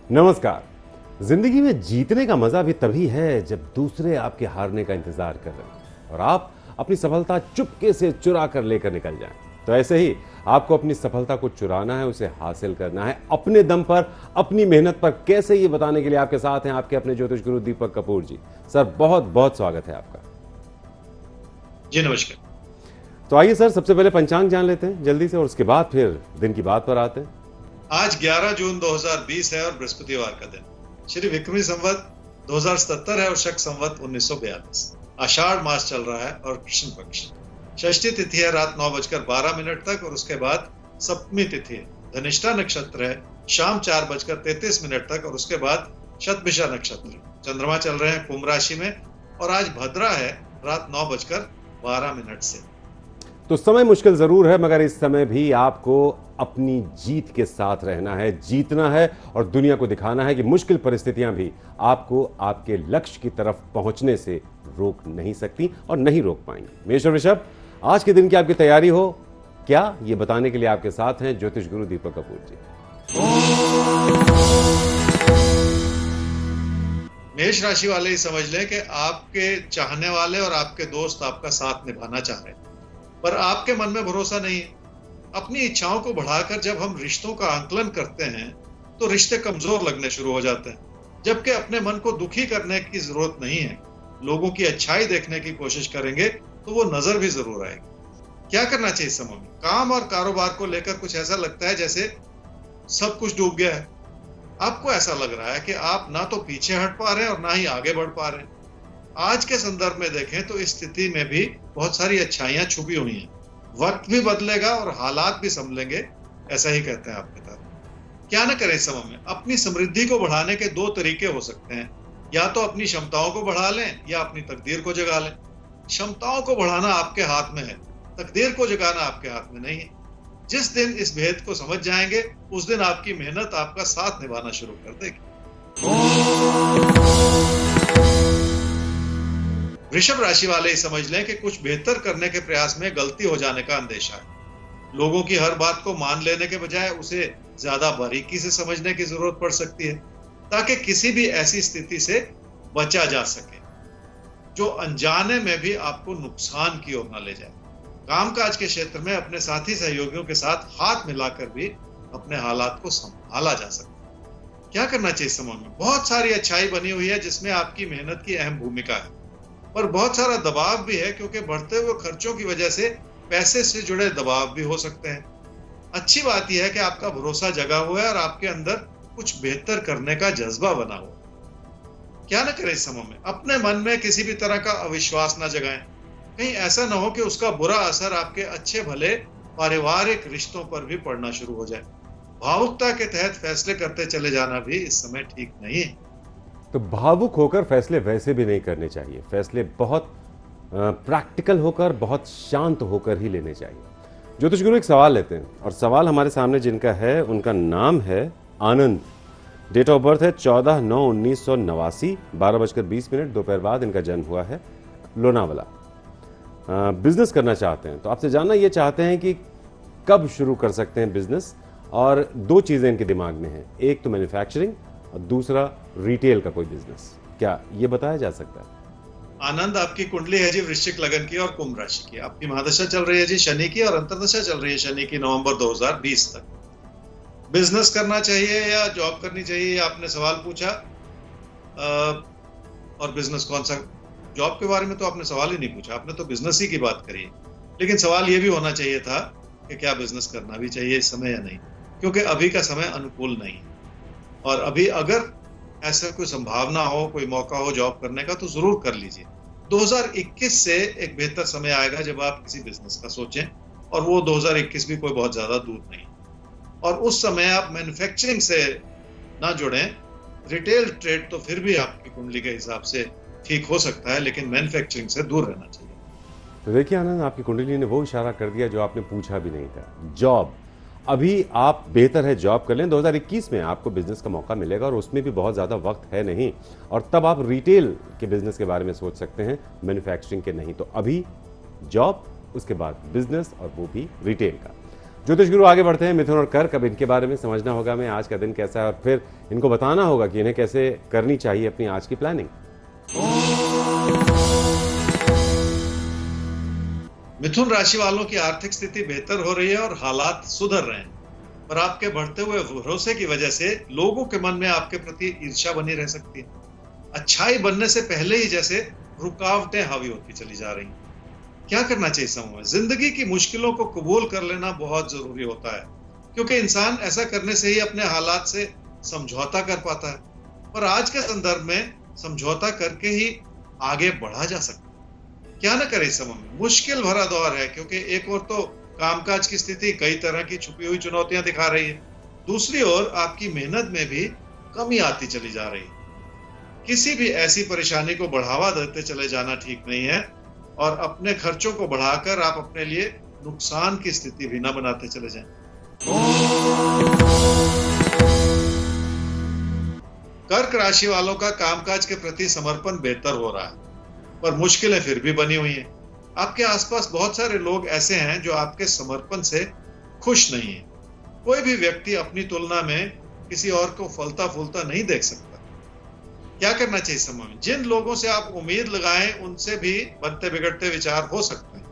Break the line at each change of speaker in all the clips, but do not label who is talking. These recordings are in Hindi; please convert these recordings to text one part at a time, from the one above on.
नमस्कार। जिंदगी में जीतने का मजा भी तभी है जब दूसरे आपके हारने का इंतजार कर रहे हैं और आप अपनी सफलता चुपके से चुरा कर लेकर निकल जाएं। तो ऐसे ही आपको अपनी सफलता को चुराना है, उसे हासिल करना है अपने दम पर, अपनी मेहनत पर। कैसे, ये बताने के लिए आपके साथ हैं आपके अपने ज्योतिष गुरु दीपक कपूर जी। सर, बहुत बहुत स्वागत है आपका।
जी नमस्कार।
तो आइए सर, सबसे पहले पंचांग जान लेते हैं जल्दी से और उसके बाद फिर दिन की बात पर आते हैं।
आज 11 जून 2020 है और बृहस्पतिवार का दिन। श्री विक्रमी संवत 2077 है और शक संवत 1942। आषाढ़ मास चल रहा है और कृष्ण पक्ष। षष्ठी तिथि है रात 9:12 तक और उसके बाद सप्तमी तिथि है। धनिष्ठा नक्षत्र है शाम 4:33 तक और उसके बाद शतभिषा नक्षत्र। चंद्रमा चल रहे हैं कुंभ राशि में और आज भद्रा है रात 9:12 से।
तो समय मुश्किल जरूर है, मगर इस समय भी आपको अपनी जीत के साथ रहना है, जीतना है और दुनिया को दिखाना है कि मुश्किल परिस्थितियां भी आपको आपके लक्ष्य की तरफ पहुंचने से रोक नहीं सकती और नहीं रोक पाएंगी। मेष और वृषभ, आज के दिन की आपकी तैयारी हो क्या, ये बताने के लिए आपके साथ हैं ज्योतिष गुरु दीपक कपूर जी।
मेष राशि वाले ही समझ लें कि आपके चाहने वाले और आपके दोस्त आपका साथ निभाना चाह रहे हैं, पर आपके मन में भरोसा नहीं है। अपनी इच्छाओं को बढ़ाकर जब हम रिश्तों का आंकलन करते हैं तो रिश्ते कमजोर लगने शुरू हो जाते हैं, जबकि अपने मन को दुखी करने की जरूरत नहीं है। लोगों की अच्छाई देखने की कोशिश करेंगे तो वो नजर भी जरूर आएगी। क्या करना चाहिए इस समय में? काम और कारोबार को लेकर कुछ ऐसा लगता है जैसे सब कुछ डूब गया है। आपको ऐसा लग रहा है कि आप ना तो पीछे हट पा रहे हैं और ना ही आगे बढ़ पा रहे हैं। आज के संदर्भ में देखें तो इस स्थिति में भी बहुत सारी अच्छाइयां छुपी हुई हैं। वक्त भी बदलेगा और हालात भी संभलेंगे, ऐसा ही कहते हैं आपके तरफ। क्या न करें इस समय में? अपनी समृद्धि को बढ़ाने के दो तरीके हो सकते हैं। या तो अपनी क्षमताओं को बढ़ा लें या अपनी तकदीर को जगा लें। क्षमताओं को बढ़ाना आपके हाथ में है, तकदीर को जगाना आपके हाथ में नहीं है। जिस दिन इस भेद को समझ जाएंगे उस दिन आपकी मेहनत आपका साथ निभाना शुरू कर देगी। वृषभ राशि वाले ही समझ लें कि कुछ बेहतर करने के प्रयास में गलती हो जाने का अंदेशा है। लोगों की हर बात को मान लेने के बजाय उसे ज्यादा बारीकी से समझने की जरूरत पड़ सकती है, ताकि किसी भी ऐसी स्थिति से बचा जा सके जो अनजाने में भी आपको नुकसान की ओर न ले जाए। कामकाज के क्षेत्र में अपने साथी सहयोगियों के साथ हाथ मिलाकर भी अपने हालात को संभाला जा सकता है। क्या करना चाहिए इस समय में? बहुत सारी अच्छाई बनी हुई है जिसमें आपकी मेहनत की अहम भूमिका है, पर बहुत सारा दबाव भी है क्योंकि बढ़ते हुए खर्चों की वजह से पैसे से जुड़े दबाव भी हो सकते हैं। अच्छी बात यह है कि आपका भरोसा जगा हुआ है और आपके अंदर कुछ बेहतर करने का जज्बा बना हुआ है। क्या न करें इस समय में? अपने मन में किसी भी तरह का अविश्वास न जगाएं। कहीं ऐसा न हो कि उसका बुरा असर आपके अच्छे भले पारिवारिक रिश्तों पर भी पड़ना शुरू हो जाए। भावुकता के तहत फैसले करते चले जाना भी इस समय ठीक नहीं है।
तो भावुक होकर फैसले वैसे भी नहीं करने चाहिए। फैसले बहुत प्रैक्टिकल होकर, बहुत शांत होकर ही लेने चाहिए। ज्योतिष गुरु, एक सवाल लेते हैं और सवाल हमारे सामने जिनका है उनका नाम है आनंद। डेट ऑफ बर्थ है 14/9/1989, 12:20 दोपहर बाद इनका जन्म हुआ है, लोनावाला। बिजनेस करना चाहते हैं, तो आपसे जानना ये चाहते हैं कि कब शुरू कर सकते हैं बिजनेस, और दो चीजें इनके दिमाग में हैं, एक तो मैन्युफैक्चरिंग और दूसरा रिटेल का कोई बिजनेस। क्या ये बताया जा सकता है?
आनंद, आपकी कुंडली है जी वृश्चिक लगन की और कुंभ राशि की। आपकी महादशा चल रही है जी शनि की और अंतर्दशा चल रही है शनि की नवंबर 2020 तक। बिजनेस करना चाहिए या जॉब करनी चाहिए, ये आपने सवाल पूछा। और बिजनेस कौन सा? जॉब के बारे में तो आपने सवाल ही नहीं पूछा, आपने तो बिजनेस ही की बात करी है। लेकिन सवाल ये भी होना चाहिए था कि क्या बिजनेस करना भी चाहिए इस समय या नहीं, क्योंकि अभी का समय अनुकूल नहीं है। और अभी अगर ऐसा कोई संभावना हो, कोई मौका हो जॉब करने का, तो जरूर कर लीजिए। 2021 से एक बेहतर समय आएगा जब आप किसी बिजनेस का सोचें, और वो 2021 भी कोई बहुत ज्यादा दूर नहीं। और उस समय आप मैन्युफैक्चरिंग से ना जुड़ें। रिटेल ट्रेड तो फिर भी आपकी कुंडली के हिसाब से ठीक हो सकता है, लेकिन मैन्युफैक्चरिंग से दूर रहना चाहिए।
तो देखिए आनंद, आपकी कुंडली ने वो इशारा कर दिया जो आपने पूछा भी नहीं था। जॉब, अभी आप बेहतर है जॉब कर लें। 2021 में आपको बिजनेस का मौका मिलेगा और उसमें भी बहुत ज़्यादा वक्त है नहीं, और तब आप रिटेल के बिजनेस के बारे में सोच सकते हैं, मैन्युफैक्चरिंग के नहीं। तो अभी जॉब, उसके बाद बिजनेस, और वो भी रिटेल का। ज्योतिष गुरु आगे बढ़ते हैं। मिथुन और कर्क, अब इनके बारे में समझना होगा हमें, आज का दिन कैसा है और फिर इनको बताना होगा कि इन्हें कैसे करनी चाहिए अपनी आज की प्लानिंग।
मिथुन राशि वालों की आर्थिक स्थिति बेहतर हो रही है और हालात सुधर रहे हैं, पर आपके बढ़ते हुए भरोसे की वजह से लोगों के मन में आपके प्रति ईर्ष्या बनी रह सकती है। अच्छाई बनने से पहले ही जैसे रुकावटें हावी होती चली जा रही हैं। क्या करना चाहिए समूह में? जिंदगी की मुश्किलों को कबूल कर लेना बहुत जरूरी होता है, क्योंकि इंसान ऐसा करने से ही अपने हालात से समझौता कर पाता है। पर आज के संदर्भ में समझौता करके ही आगे बढ़ा जा सकता है। क्या न करे इस समय में? मुश्किल भरा दौर है, क्योंकि एक ओर तो कामकाज की स्थिति कई तरह की छुपी हुई चुनौतियां दिखा रही है, दूसरी ओर आपकी मेहनत में भी कमी आती चली जा रही है। किसी भी ऐसी परेशानी को बढ़ावा देते चले जाना ठीक नहीं है, और अपने खर्चों को बढ़ाकर आप अपने लिए नुकसान की स्थिति भी न बनाते चले जाएं। कर्क राशि वालों का कामकाज के प्रति समर्पण बेहतर हो रहा है, पर मुश्किलें फिर भी बनी हुई हैं। आपके आसपास बहुत सारे लोग ऐसे हैं जो आपके समर्पण से खुश नहीं है। कोई भी व्यक्ति अपनी तुलना में किसी और को फलता फूलता नहीं देख सकता। क्या करना चाहिए समय में? जिन लोगों से आप उम्मीद लगाएं, उनसे भी बनते बिगड़ते विचार हो सकते हैं,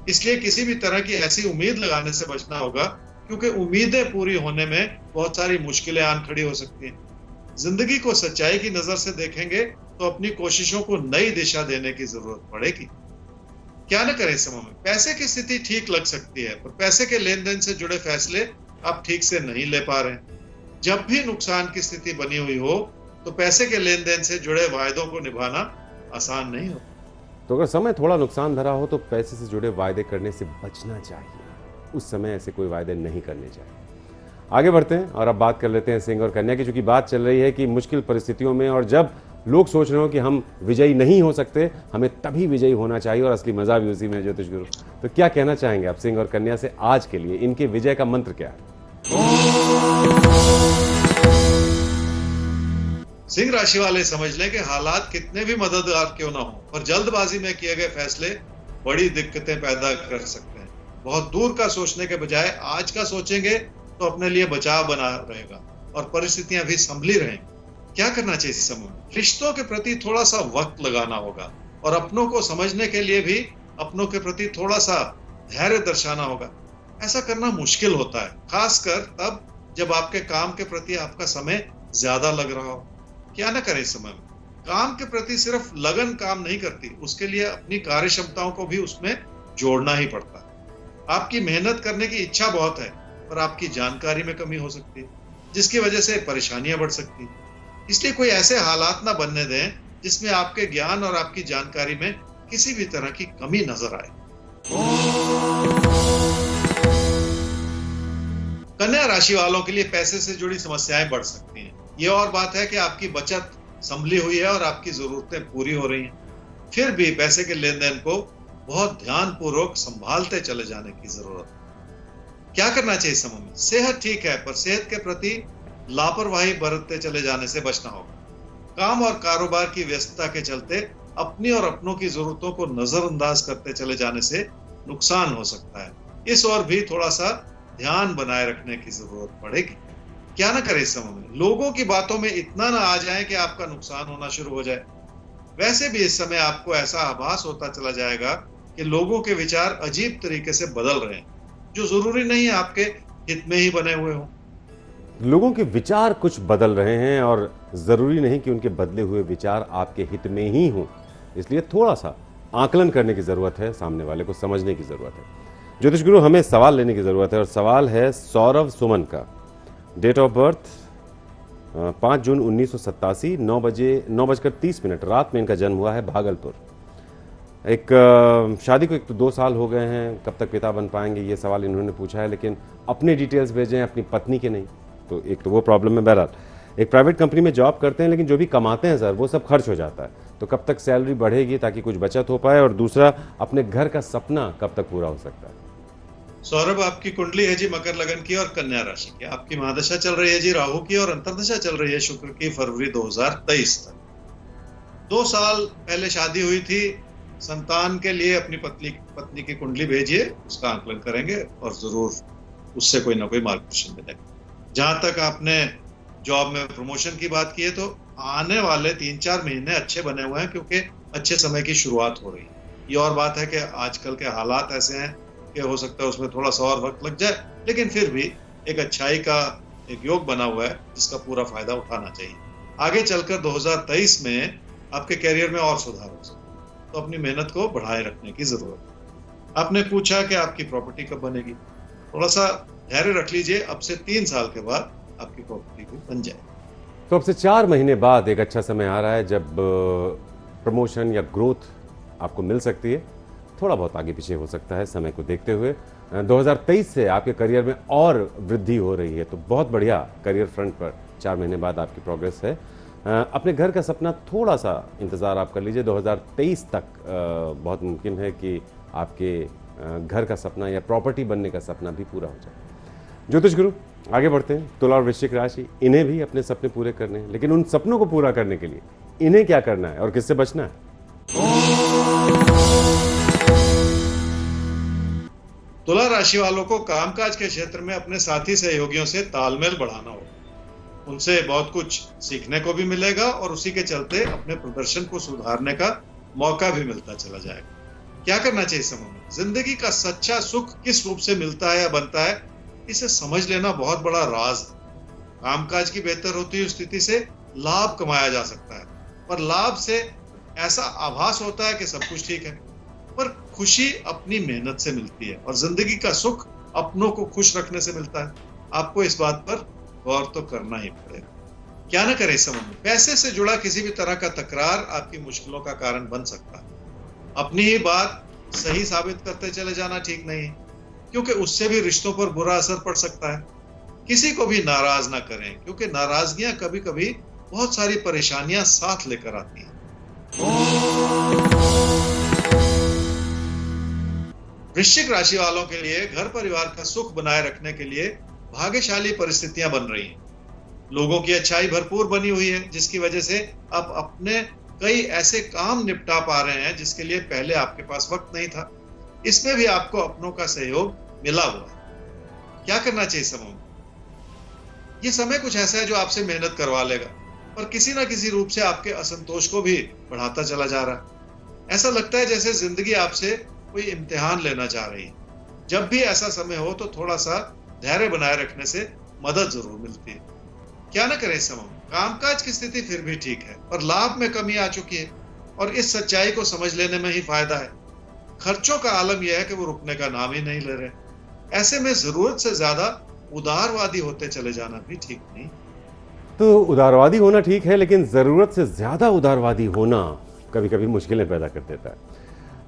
इसलिए किसी भी तरह की ऐसी उम्मीद लगाने से बचना होगा, क्योंकि उम्मीदें पूरी होने में बहुत सारी मुश्किलें आन खड़ी हो सकती हैं। जिंदगी को सच्चाई की नजर से देखेंगे तो अपनी कोशिशों को नई दिशा देने की जरूरत पड़ेगी। क्या न करें समय में? पैसे की स्थिति ठीक लग सकती है, पर पैसे के लेन देन से जुड़े फैसले आप ठीक से नहीं ले पा रहे हैं। जब भी नुकसान की स्थिति बनी हुई हो तो पैसे के लेन देन से जुड़े वायदों को निभाना आसान नहीं हो।
तो अगर समय थोड़ा नुकसान भरा हो तो पैसे से जुड़े वायदे करने से बचना चाहिए। उस समय ऐसे कोई वायदे नहीं करने चाहिए। आगे बढ़ते हैं और अब बात कर लेते हैं सिंह और कन्या की, चूंकि बात चल रही है कि मुश्किल परिस्थितियों में और जब लोग सोच रहे हो कि हम विजयी नहीं हो सकते, हमें तभी विजयी होना चाहिए और असली मजा भी उसी में है। ज्योतिष गुरु, तो क्या कहना चाहेंगे आप सिंह और कन्या से आज के लिए? इनके विजय का मंत्र क्या है?
सिंह राशि वाले समझ लें कि हालात कितने भी मददगार क्यों ना हो, पर जल्दबाजी में किए गए फैसले बड़ी दिक्कतें पैदा कर सकते हैं। बहुत दूर का सोचने के बजाय आज का सोचेंगे तो अपने लिए बचाव बना रहेगा और परिस्थितियां भी संभली रहेंगी। क्या करना चाहिए इस समय? रिश्तों के प्रति थोड़ा सा वक्त लगाना होगा और अपनों को समझने के लिए भी अपनों के प्रति थोड़ा सा धैर्य दर्शाना होगा। ऐसा करना मुश्किल होता है, खासकर तब जब आपके काम के प्रति आपका समय ज्यादा लग रहा हो। क्या न करें इस समय में? काम के प्रति सिर्फ लगन काम नहीं करती, उसके लिए अपनी कार्य क्षमताओं को भी उसमें जोड़ना ही पड़ता है। आपकी मेहनत करने की इच्छा बहुत है, पर आपकी जानकारी में कमी हो सकती है, जिसकी वजह से परेशानियां बढ़ सकती हैं। इसलिए कोई ऐसे हालात ना बनने दें जिसमें आपके ज्ञान और आपकी जानकारी में किसी भी तरह की कमी नजर आए। कन्या राशि वालों के लिए पैसे से जुड़ी समस्याएं बढ़ सकती हैं। ये और बात है कि आपकी बचत संभली हुई है और आपकी जरूरतें पूरी हो रही हैं, फिर भी पैसे के लेन देन को बहुत ध्यानपूर्वक संभालते चले जाने की जरूरत है। क्या करना चाहिए समय में? सेहत ठीक है, पर सेहत के प्रति लापरवाही बरतते चले जाने से बचना होगा। काम और कारोबार की व्यस्तता के चलते अपनी और अपनों की जरूरतों को नजरअंदाज करते चले जाने से नुकसान हो सकता है। इस ओर भी थोड़ा सा ध्यान बनाए रखने की जरूरत पड़ेगी। क्या ना करें इस समय में? लोगों की बातों में इतना ना आ जाए कि आपका नुकसान होना शुरू हो जाए। वैसे भी इस समय आपको ऐसा आभास होता चला जाएगा कि लोगों के विचार अजीब तरीके से बदल रहे हैं, जो जरूरी नहीं है आपके हित में ही बने हुए हों।
लोगों के विचार कुछ बदल रहे हैं और जरूरी नहीं कि उनके बदले हुए विचार आपके हित में ही हों, इसलिए थोड़ा सा आकलन करने की जरूरत है, सामने वाले को समझने की जरूरत है। ज्योतिष गुरु, हमें सवाल लेने की जरूरत है और सवाल है सौरभ सुमन का। डेट ऑफ बर्थ 5 जून 1987, 9:30 रात में इनका जन्म हुआ है, भागलपुर। शादी को 2 साल हो गए हैं, कब तक पिता बन पाएंगे, ये सवाल इन्होंने पूछा है, लेकिन अपने डिटेल्स भेजे हैं, अपनी पत्नी के नहीं, तो एक तो वो प्रॉब्लम है। बहरहाल एक प्राइवेट कंपनी में जॉब करते हैं, लेकिन जो भी कमाते हैं सर वो सब खर्च हो जाता है, तो कब तक सैलरी बढ़ेगी ताकि कुछ बचत हो पाए, और दूसरा अपने घर का सपना कब तक पूरा हो सकता है?
सौरभ, आपकी कुंडली है जी मकर लगन की और कन्या राशि की। आपकी महादशा चल रही है जी राहु की और अंतर्दशा चल रही है शुक्र की, फरवरी 2023 तक। 2 साल पहले शादी हुई थी। संतान के लिए अपनी पत्नी की कुंडली भेजिए, उसका आकलन करेंगे और जरूर उससे कोई ना कोई मार्गदर्शन मिलेगा। जहां तक आपने जॉब में प्रमोशन की बात की है, तो आने वाले 3-4 महीने अच्छे बने हुए हैं, क्योंकि अच्छे समय की शुरुआत हो रही है। ये और बात है कि आजकल के हालात ऐसे हैं कि हो सकता है उसमें थोड़ा सा और वक्त लग जाए, लेकिन फिर भी एक अच्छाई का एक योग बना हुआ है जिसका पूरा फायदा उठाना चाहिए। आगे चलकर 2023 में आपके करियर में और सुधार हो सकता है, तो अपनी मेहनत को बढ़ाए रखने की जरूरत है। आपने पूछा कि आपकी प्रॉपर्टी कब बनेगी। थोड़ा सा धैर्य रख लीजिए, अब से 3 साल के बाद आपकी प्रॉपर्टी भी बन जाए।
तो अब से 4 महीने बाद एक अच्छा समय आ रहा है जब प्रमोशन या ग्रोथ आपको मिल सकती है। थोड़ा बहुत आगे पीछे हो सकता है समय को देखते हुए। 2023 से आपके करियर में और वृद्धि हो रही है, तो बहुत बढ़िया करियर फ्रंट पर 4 महीने बाद आपकी प्रोग्रेस है। अपने घर का सपना थोड़ा सा इंतज़ार आप कर लीजिए। 2023 तक बहुत मुमकिन है कि आपके घर का सपना या प्रॉपर्टी बनने का सपना भी पूरा हो जाए। ज्योतिष गुरु, आगे बढ़ते हैं। तुला और वृश्चिक राशि, इन्हें भी अपने सपने पूरे करने हैं, लेकिन उन सपनों को पूरा करने के लिए इन्हें क्या करना है और किससे बचना है?
तुला राशि वालों को कामकाज के क्षेत्र में अपने साथी सहयोगियों से तालमेल बढ़ाना होगा। उनसे बहुत कुछ सीखने को भी मिलेगा और उसी के चलते अपने प्रदर्शन को सुधारने का मौका भी मिलता चला जाएगा। क्या करना चाहिए समय में? जिंदगी का सच्चा सुख किस रूप से मिलता है या बनता है, इसे समझ लेना बहुत बड़ा राज है। कामकाज की बेहतर होती हुई स्थिति से लाभ कमाया जा सकता है, पर लाभ से ऐसा आभास होता है कि सब कुछ ठीक है, पर खुशी अपनी मेहनत से मिलती है और जिंदगी का सुख अपनों को खुश रखने से मिलता है। आपको इस बात पर गौर तो करना ही पड़ेगा। क्या न करें इस समय में? पैसे से जुड़ा किसी भी तरह का तकरार आपकी मुश्किलों का कारण बन सकता है। अपनी ही बात सही साबित करते चले जाना ठीक नहीं है, क्योंकि उससे भी रिश्तों पर बुरा असर पड़ सकता है। किसी को भी नाराज ना करें, क्योंकि नाराजगियां कभी कभी बहुत सारी परेशानियां साथ लेकर आती हैं। वृश्चिक राशि वालों के लिए घर परिवार का सुख बनाए रखने के लिए भाग्यशाली परिस्थितियां बन रही हैं। लोगों की अच्छाई भरपूर बनी हुई है, जिसकी वजह से आप अपने कई ऐसे काम निपटा पा रहे हैं जिसके लिए पहले आपके पास वक्त नहीं था। इसमें भी आपको अपनों का सहयोग मिला हुआ है। क्या करना चाहिए समय में? ये समय कुछ ऐसा है जो आपसे मेहनत करवा लेगा, पर किसी ना किसी रूप से आपके असंतोष को भी बढ़ाता चला जा रहा है। ऐसा लगता है जैसे जिंदगी आपसे कोई इम्तिहान लेना चाह रही है। जब भी ऐसा समय हो तो थोड़ा सा धैर्य बनाए रखने से मदद जरूर मिलती है। क्या ना करें इस समय? कामकाज की स्थिति फिर भी ठीक है, पर लाभ में कमी आ चुकी है और इस सच्चाई को समझ लेने में ही फायदा है। खर्चों का आलम यह है कि वो रुकने का नाम ही नहीं ले रहे। ऐसे में जरूरत से ज्यादा उदारवादी होते चले जाना भी ठीक नहीं।
तो उदारवादी होना ठीक है, लेकिन जरूरत से ज्यादा उदारवादी होना कभी कभी मुश्किलें पैदा कर देता है।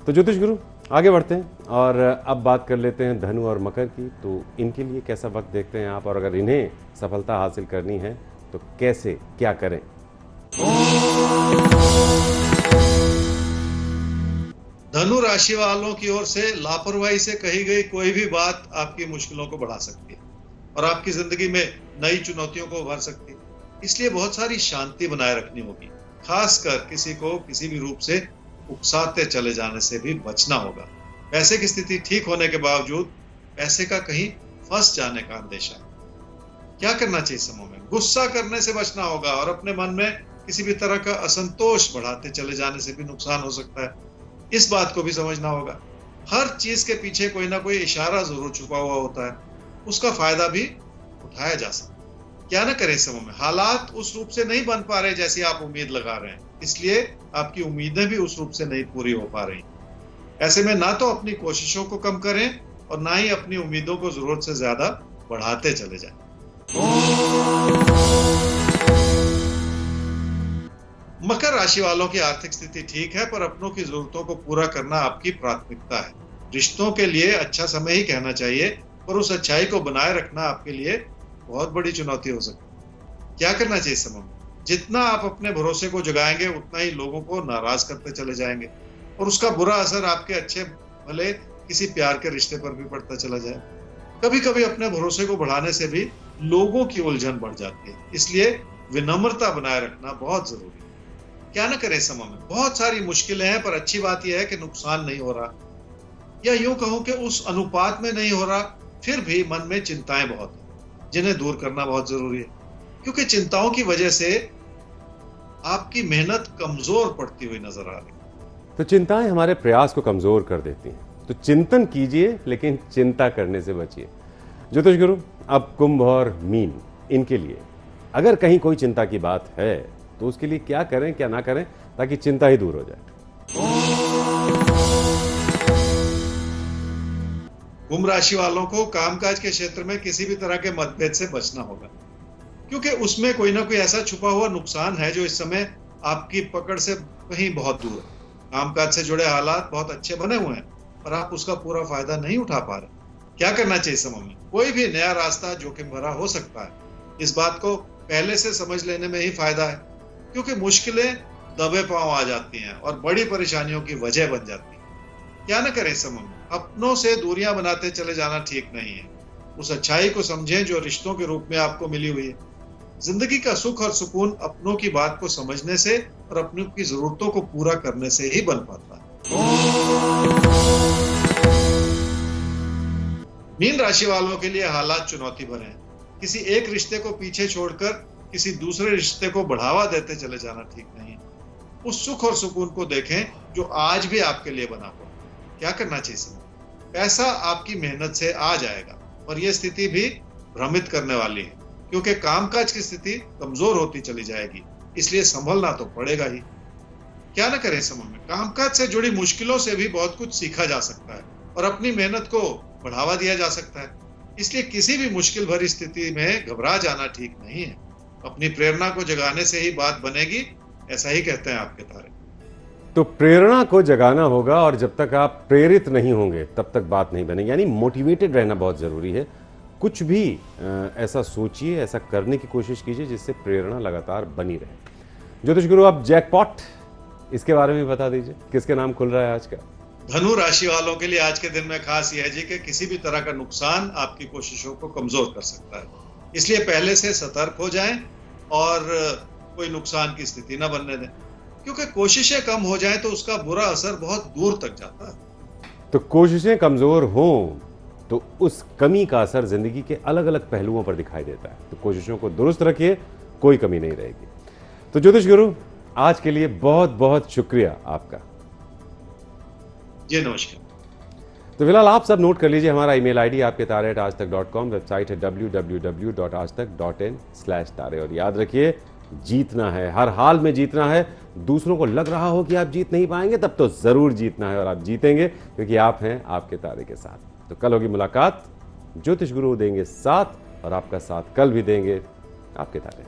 तो ज्योतिष गुरु, आगे बढ़ते हैं और अब बात कर लेते हैं धनु और मकर की। तो इनके लिए कैसा वक्त देखते हैं आप, और अगर इन्हें सफलता हासिल करनी है तो कैसे क्या करें?
धनु राशि वालों की ओर से लापरवाही से कही गई कोई भी बात आपकी मुश्किलों को बढ़ा सकती है और आपकी जिंदगी में नई चुनौतियों को उभर सकती है। इसलिए बहुत सारी शांति बनाए रखनी होगी। खासकर किसी को किसी भी रूप से उकसाते चले जाने से भी बचना होगा। पैसे की स्थिति ठीक होने के बावजूद पैसे का कहीं फंस जाने का अंदेशा है। क्या करना चाहिए समूह में? गुस्सा करने से बचना होगा और अपने मन में किसी भी तरह का असंतोष बढ़ाते चले जाने से भी नुकसान हो सकता है। इस बात को भी समझना होगा। हर चीज के पीछे कोई ना कोई इशारा जरूर छुपा हुआ होता है, उसका फायदा भी उठाया जा सकता है। क्या ना करें समूह में? हालात उस रूप से नहीं बन पा रहे जैसी आप उम्मीद लगा रहे हैं, इसलिए आपकी उम्मीदें भी उस रूप से नहीं पूरी हो पा रही। ऐसे में ना तो अपनी कोशिशों को कम करें और ना ही अपनी उम्मीदों को जरूरत से ज्यादा बढ़ाते चले जाएं। मकर राशि वालों की आर्थिक स्थिति ठीक है, पर अपनों की जरूरतों को पूरा करना आपकी प्राथमिकता है। रिश्तों के लिए अच्छा समय ही कहना चाहिए, पर उस अच्छाई को बनाए रखना आपके लिए बहुत बड़ी चुनौती हो सकती है। क्या करना चाहिए समय में? जितना आप अपने भरोसे को जगाएंगे उतना ही लोगों को नाराज करते चले जाएंगे और उसका बुरा असर आपके अच्छे भले किसी प्यार के रिश्ते पर भी पड़ता चला जाए। कभी कभी अपने भरोसे को बढ़ाने से भी लोगों की उलझन बढ़ जाती है, इसलिए विनम्रता बनाए रखना बहुत जरूरी है। क्या न करें समय में? बहुत सारी मुश्किलें हैं, पर अच्छी बात यह है कि नुकसान नहीं हो रहा, या यूं कहूं कि उस अनुपात में नहीं हो रहा फिर भी मन में चिंताएं बहुत हैं, जिन्हें दूर करना बहुत जरूरी है, क्योंकि चिंताओं की वजह से आपकी मेहनत कमजोर पड़ती हुई नजर आ रही है।
तो चिंताएं हमारे प्रयास को कमजोर कर देती हैं। तो चिंतन कीजिए, लेकिन चिंता करने से बचिए। ज्योतिष गुरु, अब कुंभ और मीन, इनके लिए अगर कहीं कोई चिंता की बात है तो उसके लिए क्या करें क्या ना करें ताकि चिंता ही दूर हो जाए।
कुंभ राशि वालों को कामकाज के क्षेत्र में किसी भी तरह के मतभेद से बचना होगा, क्योंकि उसमें कोई ना कोई ऐसा छुपा हुआ नुकसान है जो इस समय आपकी पकड़ से कहीं बहुत दूर है। कामकाज से जुड़े हालात बहुत अच्छे बने हुए हैं, पर आप उसका पूरा फायदा नहीं उठा पा रहे। क्या करना चाहिए इस समय में? कोई भी नया रास्ता जोखिम भरा हो सकता है। इस बात को पहले से समझ लेने में ही फायदा है, क्योंकि मुश्किलें दबे पांव आ जाती हैं और बड़ी परेशानियों की वजह बन जाती है। क्या न करें इस समय में? अपनों से दूरियां बनाते चले जाना ठीक नहीं है। उस अच्छाई को समझें जो रिश्तों के रूप में आपको मिली हुई है। जिंदगी का सुख और सुकून अपनों की बात को समझने से और अपनों की जरूरतों को पूरा करने से ही बन पाता है। मीन राशि वालों के लिए हालात चुनौती भरे हैं। किसी एक रिश्ते को पीछे छोड़कर किसी दूसरे रिश्ते को बढ़ावा देते चले जाना ठीक नहीं है। उस सुख और सुकून को देखें जो आज भी आपके लिए बना हुआ। क्या करना चाहिए? पैसा आपकी मेहनत से आ जाएगा, और यह स्थिति भी भ्रमित करने वाली है, क्योंकि कामकाज की स्थिति कमजोर होती चली जाएगी, इसलिए संभलना तो पड़ेगा ही। क्या न करें समय में? कामकाज से जुड़ी मुश्किलों से भी बहुत कुछ सीखा जा सकता है और अपनी मेहनत को बढ़ावा दिया जा सकता है। इसलिए किसी भी मुश्किल भरी स्थिति में घबरा जाना ठीक नहीं है। अपनी प्रेरणा को जगाने से ही बात बनेगी, ऐसा ही कहते हैं आपके तारे।
तो प्रेरणा को जगाना होगा, और जब तक आप प्रेरित नहीं होंगे तब तक बात नहीं बनेगी। यानी मोटिवेटेड रहना बहुत जरूरी है। कुछ भी ऐसा सोचिए, ऐसा करने की कोशिश कीजिए जिससे प्रेरणा लगातार बनी रहे। ज्योतिष गुरु, आप जैकपॉट, इसके बारे में बता दीजिए, किसके नाम खुल रहा है आज का?
धनु राशि वालों के लिए आज के दिन में खास यह है जी कि किसी भी तरह का नुकसान आपकी कोशिशों को कमजोर कर सकता है। इसलिए पहले से सतर्क हो जाएं और कोई नुकसान की स्थिति न बनने दें, क्योंकि कोशिशें कम हो जाएं तो उसका बुरा असर बहुत दूर तक जाता है।
तो कोशिशें कमजोर हों तो उस कमी का असर जिंदगी के अलग अलग पहलुओं पर दिखाई देता है। तो कोशिशों को दुरुस्त रखिए, कोई कमी नहीं रहेगी। तो ज्योतिष गुरु, आज के लिए बहुत बहुत शुक्रिया आपका।
जी नमस्कार।
तो फिलहाल आप सब नोट कर लीजिए, हमारा ईमेल आईडी आपके तारे @aajtak.com, वेबसाइट है www.aajtak.in/तारे। और याद रखिए, जीतना है, हर हाल में जीतना है। दूसरों को लग रहा हो कि आप जीत नहीं पाएंगे, तब तो जरूर जीतना है, और आप जीतेंगे, क्योंकि आप हैं आपके तारे के साथ। तो कल होगी मुलाकात, ज्योतिष गुरु देंगे साथ, और आपका साथ कल भी देंगे आपके तारे।